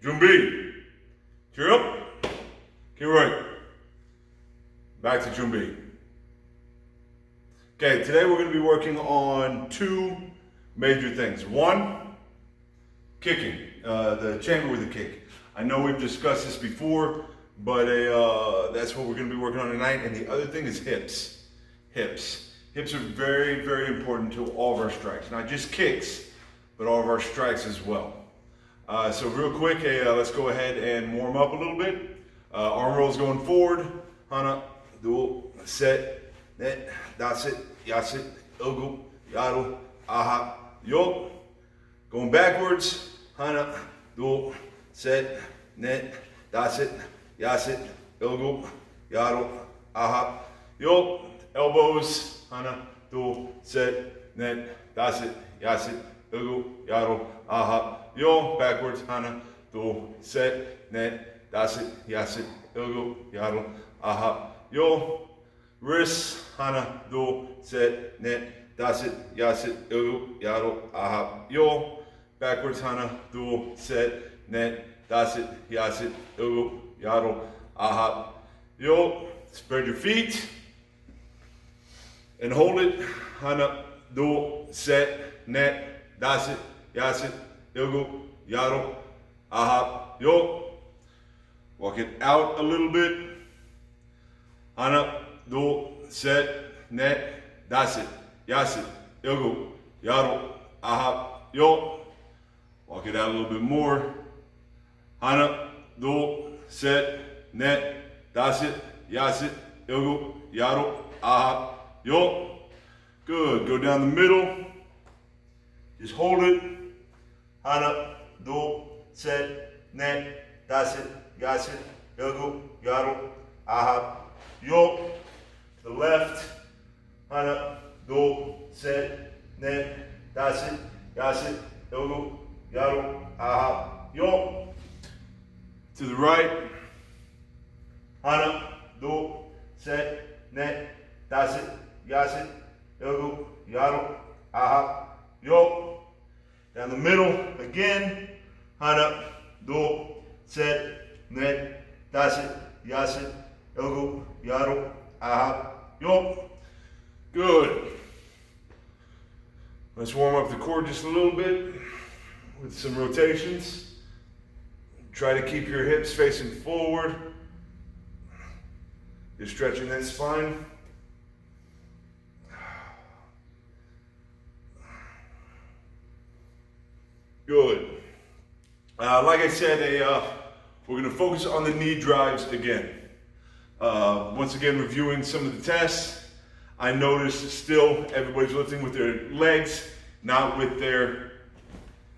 Jumbi. Cheer up. Get right. Back to Jumbi. Okay, today we're going to be working on two major things. One, kicking, the chamber with the kick. I know we've discussed this before, but that's what we're going to be working on tonight. And the other thing is hips. Hips. Hips are very, very important to all of our strikes. Not just kicks, but all of our strikes as well. So real quick, let's go ahead and warm up a little bit. Arm rolls going forward. Hana, dual, set, net, dasit, yasit, ilgu, yadel, aha, yol. Going backwards. Hana, dual, set, net, dasit, yasit, ilgu, yadel, aha, yol. Elbows. Hana, dual, set, net, dasit, yasit, ilgu, yadel, aha, yol. Backwards. Hana, dual, set, net, dasit, yasit, ilgu, yadel, aha, yol. Wrists. Hana, dual, set, net, dasit, yasit, ilgu, yadel, aha, yol. Backwards. Hana, dual, set, net, dasit, yasit, ilgu, yadel, aha, yol. Spread your feet and hold it. Hana, dual, set, net, dasit, yasit, ilgu, yadel, aha, yol. Walk it out a little bit. Hana, dual, set, net, dasit, yasit, ilgu, yadel, aha, yol. Walk it out a little bit more. Hana, dual, set, net, dasit, yasit, ilgu, yadel, aha, yol. Good. Go down the middle. Just hold it. Hana, dual, set, net, dasit, yasit, ilgu, yadel, aha, yol. To the left. Hana, dual, set, net, dasit, yasit, ilgu, yadel, aha, yol. To the right. Hana, dual, set, net, dasit, yasit, ilgu, yadel, aha, yol. Down the middle again. Hana, dual, set, net, dasit, yasit, ilgu, yadel, aha, yol. Good. Let's warm up the core just a little bit with some rotations. Try to keep your hips facing forward. You're stretching that spine. Good. Like I said, we're going to focus on the knee drives again. Once again, reviewing some of the tests. I noticed still everybody's lifting with their legs, not with their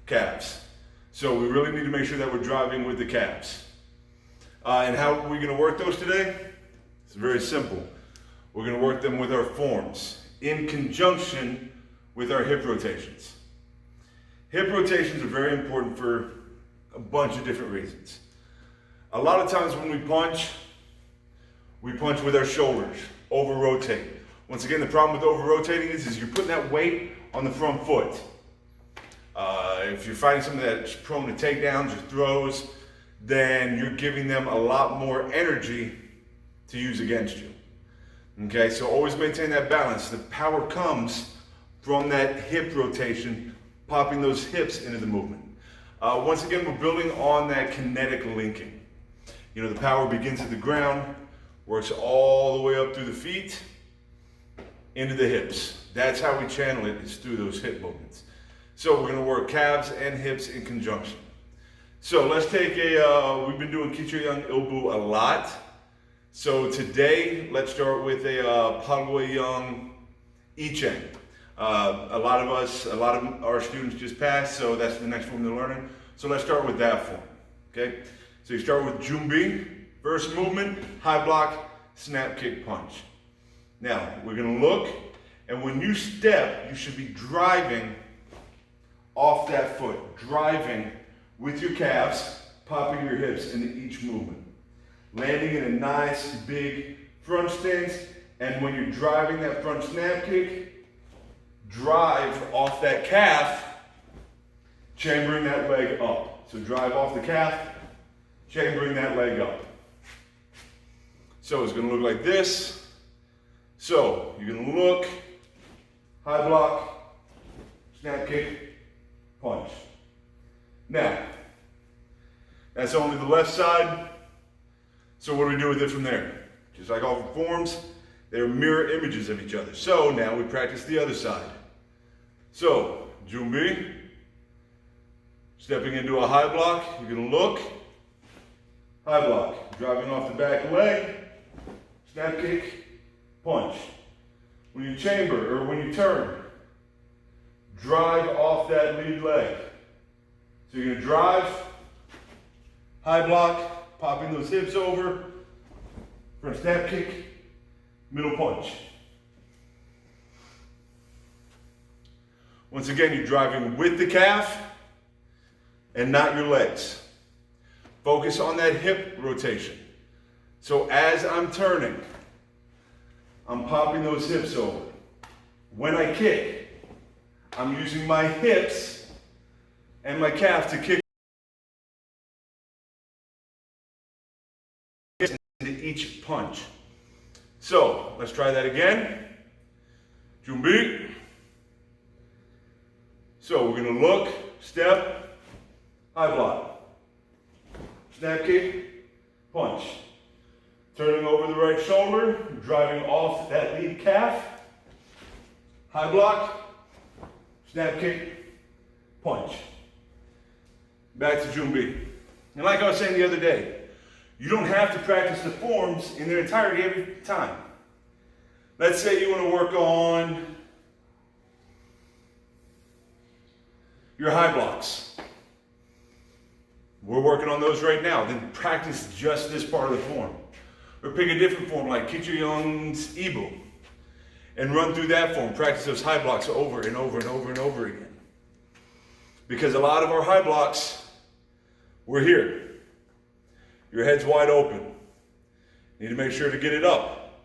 calves. So we really need to make sure that we're driving with the calves. And how are we going to work those today? It's very simple. We're going to work them with our forms in conjunction with our hip rotations. Hip rotations are very important for a bunch of different reasons. A lot of times when we punch with our shoulders, over-rotate. Once again, the problem with over-rotating is you're putting that weight on the front foot. If you're fighting somebody that's prone to takedowns or throws, then you're giving them a lot more energy to use against you. Okay, so always maintain that balance. The power comes from that hip rotation, popping those hips into the movement. Once again, we're building on that kinetic linking. You know, the power begins at the ground, works all the way up through the feet, into the hips. That's how we channel it, is through those hip movements. So we're going to work calves and hips in conjunction. So let's take we've been doing Kichoyang Ilbu a lot. So today, let's start with a Palgoyang Icheng. A lot of our students just passed, so that's the next form they're learning. So let's start with that form, okay? So you start with Jumbi, first movement, high block, snap, kick, punch. Now, we're gonna look, and when you step, you should be driving off that foot, driving with your calves, popping your hips into each movement. Landing in a nice, big front stance, and when you're driving that front snap kick, drive off that calf, chambering that leg up. So drive off the calf, chambering that leg up. So it's gonna look like this. So you're gonna look, high block, snap kick, punch. Now, that's only the left side. So what do we do with it from there? Just like all forms, they're mirror images of each other. So now we practice the other side. So, Jumbi, stepping into a high block, you're gonna look, high block, driving off the back leg, snap kick, punch. When you chamber, or when you turn, drive off that lead leg. So you're gonna drive, high block, popping those hips over, front snap kick, middle punch. Once again, you're driving with the calf and not your legs. Focus on that hip rotation. So as I'm turning, I'm popping those hips over. When I kick, I'm using my hips and my calf to kick into each punch. So let's try that again. Jumbi. So we're gonna look, step, high block, snap kick, punch. Turning over the right shoulder, driving off that lead calf, high block, snap kick, punch. Back to Jumbi. And like I was saying the other day, you don't have to practice the forms in their entirety every time. Let's say you want to work on your high blocks. We're working on those right now. Then practice just this part of the form. Or pick a different form like Kicho Young's Ibu and run through that form. Practice those high blocks over and over and over and over again. Because a lot of our high blocks, we're here. Your head's wide open. You need to make sure to get it up.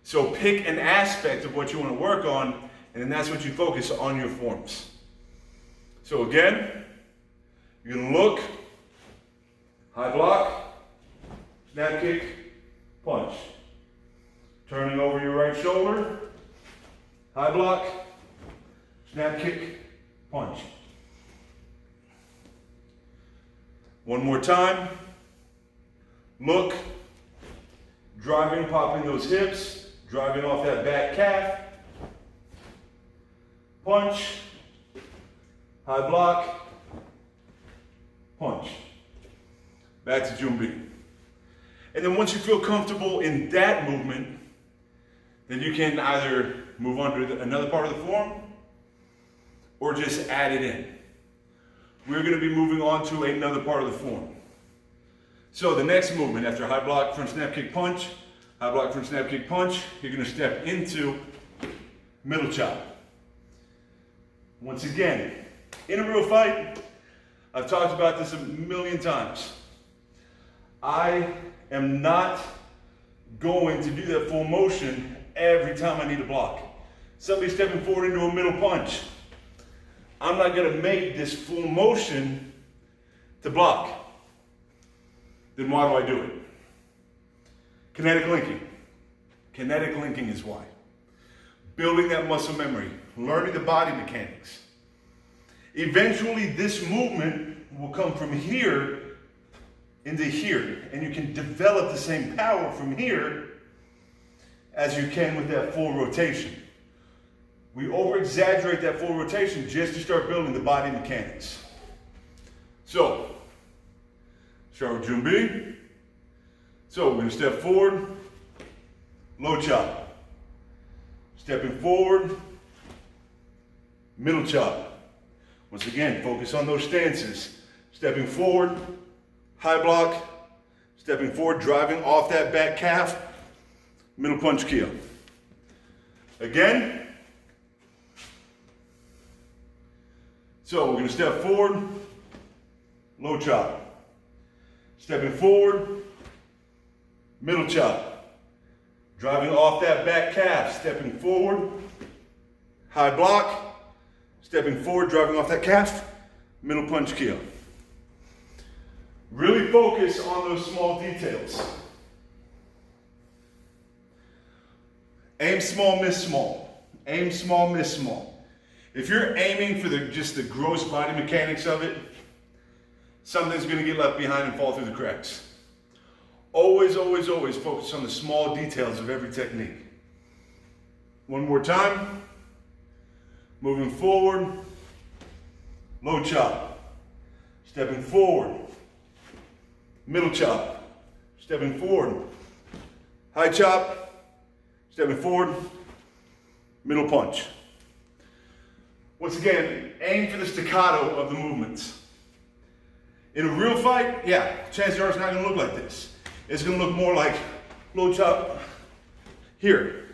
So pick an aspect of what you want to work on, and then that's what you focus on your forms. So again, you're going to look, high block, snap kick, punch. Turning over your right shoulder, high block, snap kick, punch. One more time. Look, driving, popping those hips, driving off that back calf, punch, high block, punch. Back to Jumbi. And then once you feel comfortable in that movement, then you can either move on to another part of the form or just add it in. We're going to be moving on to another part of the form. So the next movement after high block, front snap kick, punch, high block, front snap kick, punch, you're going to step into middle chop. Once again, in a real fight, I've talked about this a million times. I am not going to do that full motion every time I need a block. Somebody stepping forward into a middle punch. I'm not going to make this full motion to block. Then why do I do it? Kinetic linking. Kinetic linking is why. Building that muscle memory, learning the body mechanics. Eventually this movement will come from here into here, and you can develop the same power from here as you can with that full rotation. We over-exaggerate that full rotation just to start building the body mechanics. So, start with Jumbi. So we're going to step forward, low chop. Stepping forward, middle chop. Once again, focus on those stances. Stepping forward, high block, stepping forward, driving off that back calf, middle punch kill. Again. So we're going to step forward, low chop. Stepping forward, middle chop. Driving off that back calf, stepping forward, high block, stepping forward, driving off that calf, middle punch kill. Really focus on those small details. Aim small, miss small. Aim small, miss small. If you're aiming for just the gross body mechanics of it, something's going to get left behind and fall through the cracks. Always, always, always focus on the small details of every technique. One more time. Moving forward. Low chop. Stepping forward. Middle chop. Stepping forward. High chop. Stepping forward. Middle punch. Once again, aim for the staccato of the movements. In a real fight, yeah, chances are it's not going to look like this. It's going to look more like low chop here.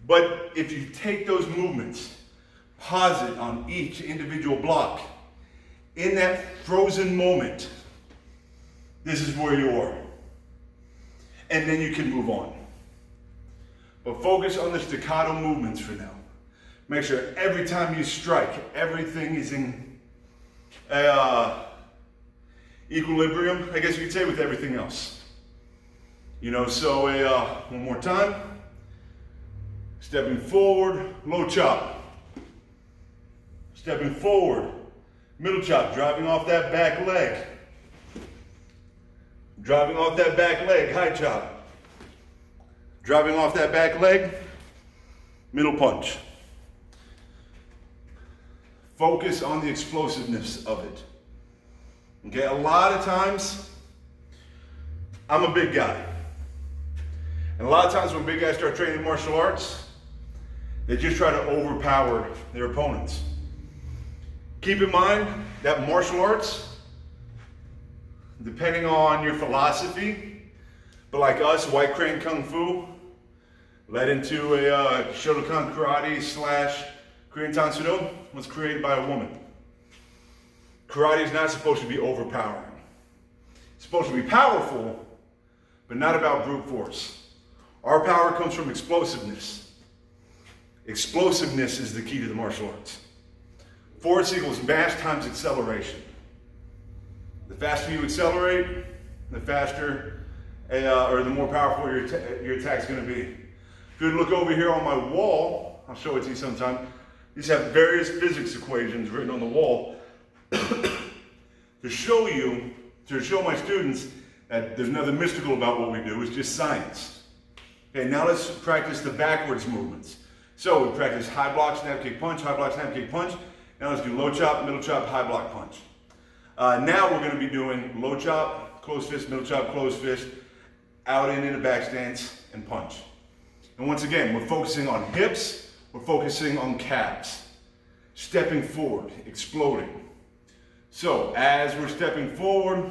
But if you take those movements, pause it on each individual block, in that frozen moment, this is where you are. And then you can move on. But focus on the staccato movements for now. Make sure every time you strike, everything is in equilibrium, I guess you could say, with everything else. You know, so one more time. Stepping forward, low chop. Stepping forward, middle chop, driving off that back leg. Driving off that back leg, high chop. Driving off that back leg, middle punch. Focus on the explosiveness of it. Okay, a lot of times, I'm a big guy. And a lot of times when big guys start training martial arts, they just try to overpower their opponents. Keep in mind that martial arts, depending on your philosophy, but like us, White Crane Kung Fu, led into a Shotokan Karate / Korean Tansudo, was created by a woman. Karate is not supposed to be overpowering. It's supposed to be powerful, but not about brute force. Our power comes from explosiveness. Explosiveness is the key to the martial arts. Force equals mass times acceleration. The faster you accelerate, the faster or the more powerful your attack's going to be. If you look over here on my wall, I'll show it to you sometime. These have various physics equations written on the wall to show my students that there's nothing mystical about what we do. It's just science. Okay, now let's practice the backwards movements. So we practice high block, snap, kick, punch, high block, snap, kick, punch. Now let's do low chop, middle chop, high block, punch. Now we're going to be doing low chop, closed fist, middle chop, closed fist, out and in a back stance, and punch. And once again, we're focusing on hips, we're focusing on calves. Stepping forward, exploding. So as we're stepping forward,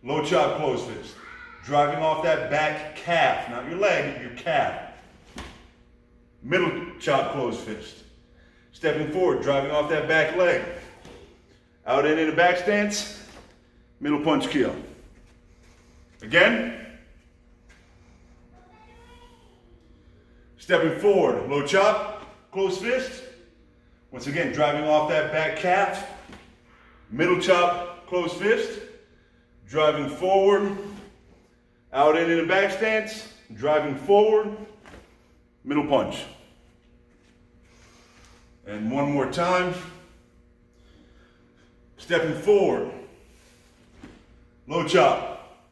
low chop, closed fist. Driving off that back calf, not your leg, your calf. Middle chop, closed fist. Stepping forward, driving off that back leg. Out and in a back stance, middle punch kill. Again. Stepping forward, low chop, closed fist. Once again, driving off that back calf. Middle chop, closed fist. Driving forward, out and in a back stance. Driving forward, middle punch. And one more time. Stepping forward, low chop.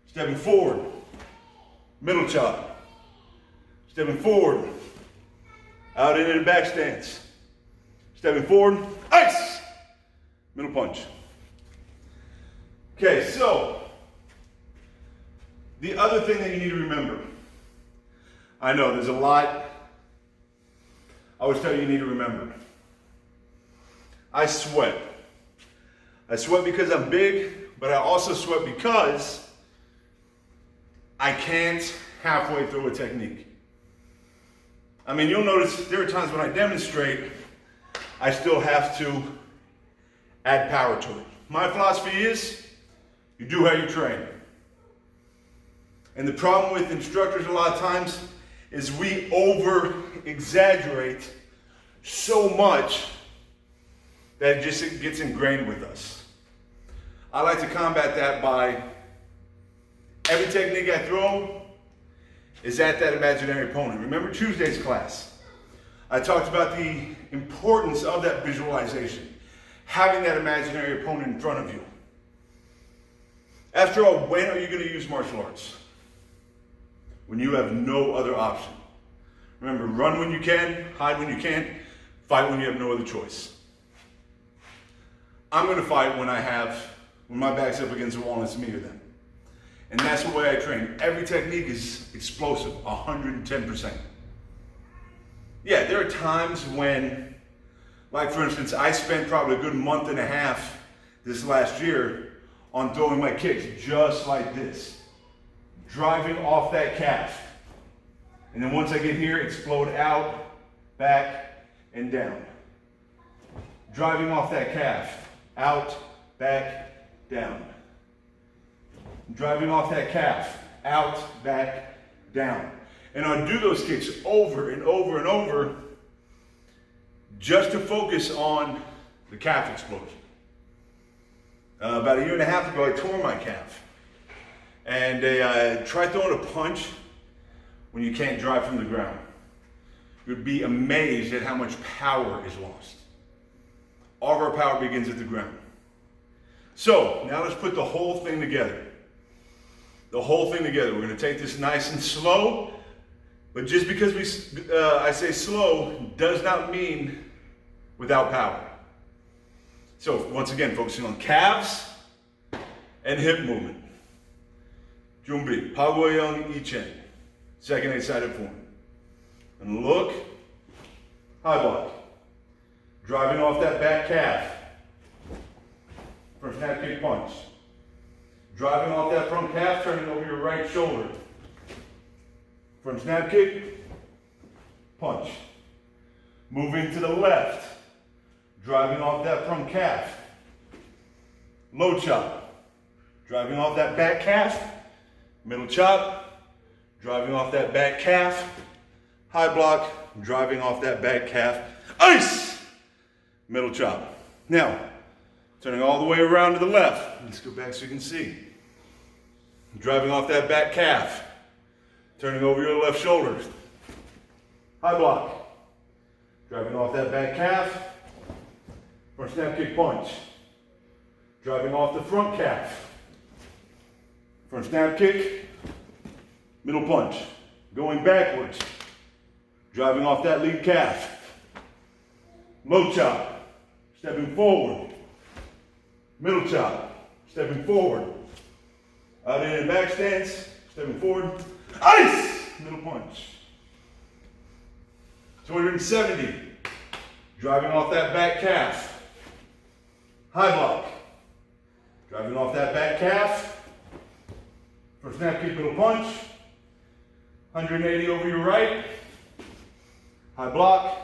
Stepping forward, middle chop. Stepping forward, out and in a back stance. Stepping forward, ice! Middle punch. Okay, so the other thing that you need to remember, I know there's a lot I always tell you need to remember. I sweat. I sweat because I'm big, but I also sweat because I can't halfway through a technique. I mean, you'll notice there are times when I demonstrate, I still have to add power to it. My philosophy is, you do how you train. And the problem with instructors a lot of times is we over-exaggerate so much that it just gets ingrained with us. I like to combat that by every technique I throw is at that imaginary opponent. Remember Tuesday's class? I talked about the importance of that visualization, having that imaginary opponent in front of you. After all, when are you going to use martial arts? When you have no other option. Remember, run when you can, hide when you can't, fight when you have no other choice. I'm going to fight when my back's up against the wall and it's me or them. And that's the way I train. Every technique is explosive, 110%. Yeah, there are times when, like for instance, I spent probably a good month and a half this last year on throwing my kicks just like this. Driving off that calf. And then once I get here, explode out, back, and down. Driving off that calf. Out, back, down. Driving off that calf. Out, back, down. And I'll do those kicks over and over and over just to focus on the calf explosion. About a year and a half ago, I tore my calf. And try throwing a punch when you can't drive from the ground. You'd be amazed at how much power is lost. All of our power begins at the ground. So now let's put the whole thing together. The whole thing together. We're going to take this nice and slow, but just because I say slow does not mean without power. So once again, focusing on calves and hip movement. Jumbi, Pagoyang Ichen, second eight-sided form. And look, high block. Driving off that back calf. First snap kick punch. Driving off that front calf, turning over your right shoulder. Front snap kick, punch. Moving to the left. Driving off that front calf. Low chop. Driving off that back calf. Middle chop, driving off that back calf, high block, driving off that back calf, ice, middle chop. Now, turning all the way around to the left. Let's go back so you can see. Driving off that back calf, turning over your left shoulder, high block, driving off that back calf, front snap kick punch, driving off the front calf, front snap kick, middle punch. Going backwards, driving off that lead calf. Low chop, stepping forward. Middle chop, stepping forward. Out in and back stance, stepping forward. Ice! Middle punch. 270, driving off that back calf. High block, driving off that back calf. First snap kick, middle punch. 180 over your right. High block.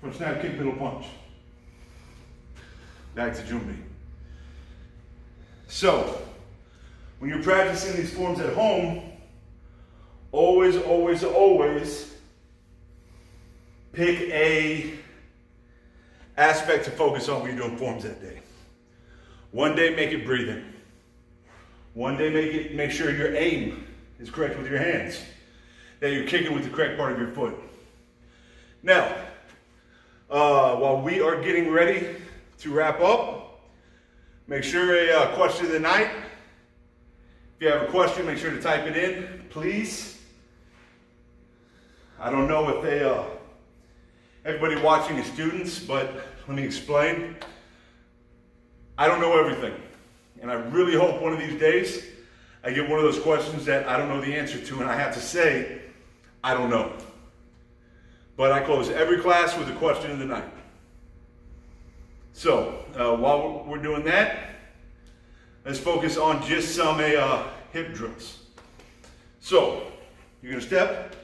First snap kick, middle punch. Back to Jumbi. So, when you're practicing these forms at home, always, always, always pick a aspect to focus on when you're doing forms that day. One day, make it breathing. One day, make sure your aim is correct with your hands, that you're kicking with the correct part of your foot. Now, while we are getting ready to wrap up, make sure a question of the night. If you have a question, make sure to type it in, please. I don't know if everybody watching is students, but let me explain. I don't know everything. And I really hope one of these days I get one of those questions that I don't know the answer to and I have to say, I don't know. But I close every class with a question of the night. So while we're doing that, let's focus on just some hip drills. So you're going to step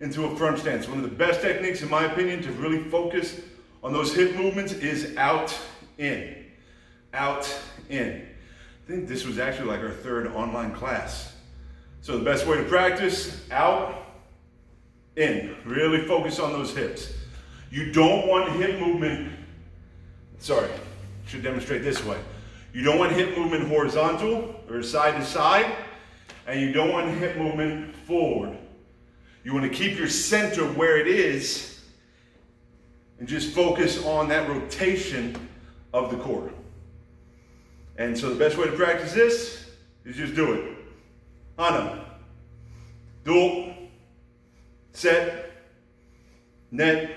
into a front stance. One of the best techniques, in my opinion, to really focus on those hip movements is out, in. Out, in. I think this was actually like our third online class. So the best way to practice, out, in. Really focus on those hips. You don't want hip movement, should demonstrate this way. You You don't want hip movement horizontal or side to side, and you don't want hip movement forward. You want to keep your center where it is and just focus on that rotation of the core. And so the best way to practice this is just do it. Hana, dual, set, net,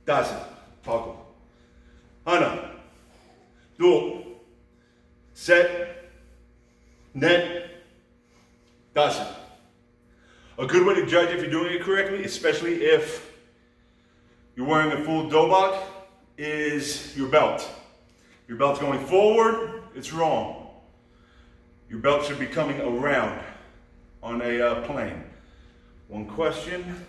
dasu, pako. Hana, dual, set, net, dasu. A good way to judge if you're doing it correctly, especially if you're wearing a full dobak, is your belt. Your belt's going forward, it's wrong. Your belt should be coming around on a plane. One question.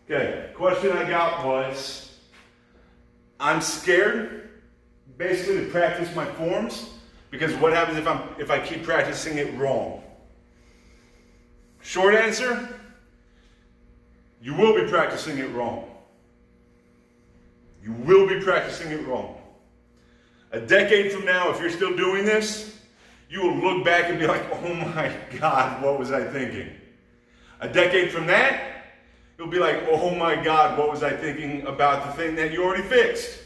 Okay, question I got was, I'm scared basically to practice my forms because what happens if I keep practicing it wrong? Short answer, you will be practicing it wrong. You will be practicing it wrong. A decade from now, if you're still doing this, you will look back and be like, oh my God, what was I thinking? A decade from that, you'll be like, oh my God, what was I thinking about the thing that you already fixed?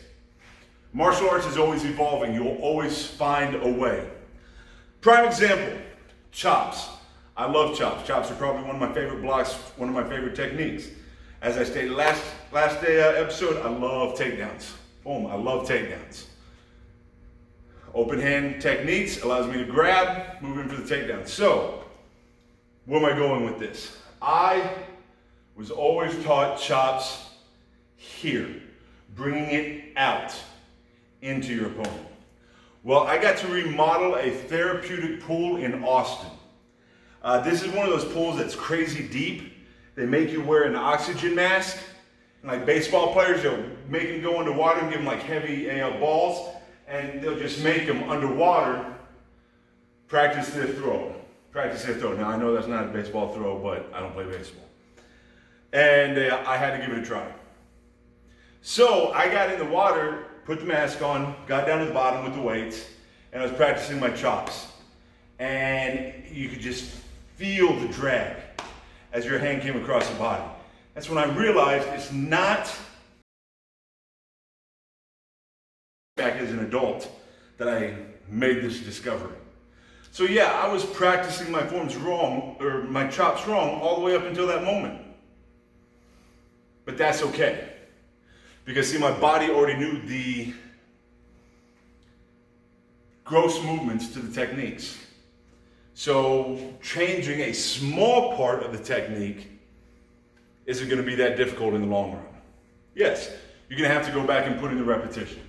Martial arts is always evolving. You'll always find a way. Prime example, chops. I love chops. Chops are probably one of my favorite blocks, one of my favorite techniques. As I stated last day episode, I love takedowns. Boom, I love takedowns. Open hand techniques allows me to grab, move in for the takedown. So, where am I going with this? I was always taught chops here, bringing it out into your opponent. Well, I got to remodel a therapeutic pool in Austin. This is one of those pools that's crazy deep. They make you wear an oxygen mask. And like baseball players, they'll make them go underwater and give them like heavy balls, and they'll just make them underwater practice their throw. Practice their throw. Now I know that's not a baseball throw, but I don't play baseball. And I had to give it a try. So I got in the water, put the mask on, got down to the bottom with the weights, and I was practicing my chops. And you could just feel the drag as your hand came across the body. That's when I realized it's not back as an adult that I made this discovery. So yeah, I was practicing my forms wrong, or my chops wrong, all the way up until that moment. But that's okay. Because see, my body already knew the gross movements to the techniques. So changing a small part of the technique isn't going to be that difficult in the long run. Yes, you're going to have to go back and put in the repetition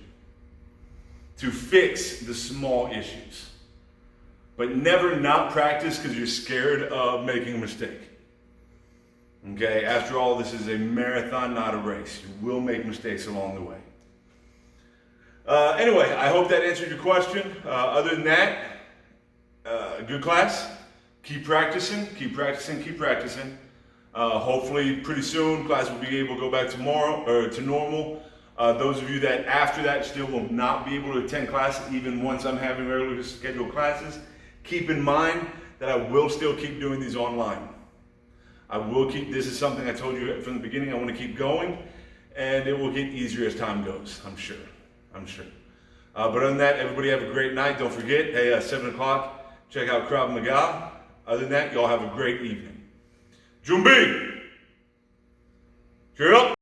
to fix the small issues. But never not practice because you're scared of making a mistake. Okay, after all, this is a marathon, not a race. You will make mistakes along the way. Anyway, I hope that answered your question. Other than that, good class. Keep practicing, keep practicing, keep practicing. Hopefully pretty soon class will be able to go back tomorrow or to normal. Those of you that after that still will not be able to attend class even once I'm having regularly scheduled classes, keep in mind that I will still keep doing these online. I will keep, this is something I told you from the beginning, I want to keep going, and it will get easier as time goes, I'm sure. But other than that, everybody have a great night. Don't forget, hey, 7 o'clock, check out Krav Maga. Other than that, y'all have a great evening. Jumbi! Cheer up!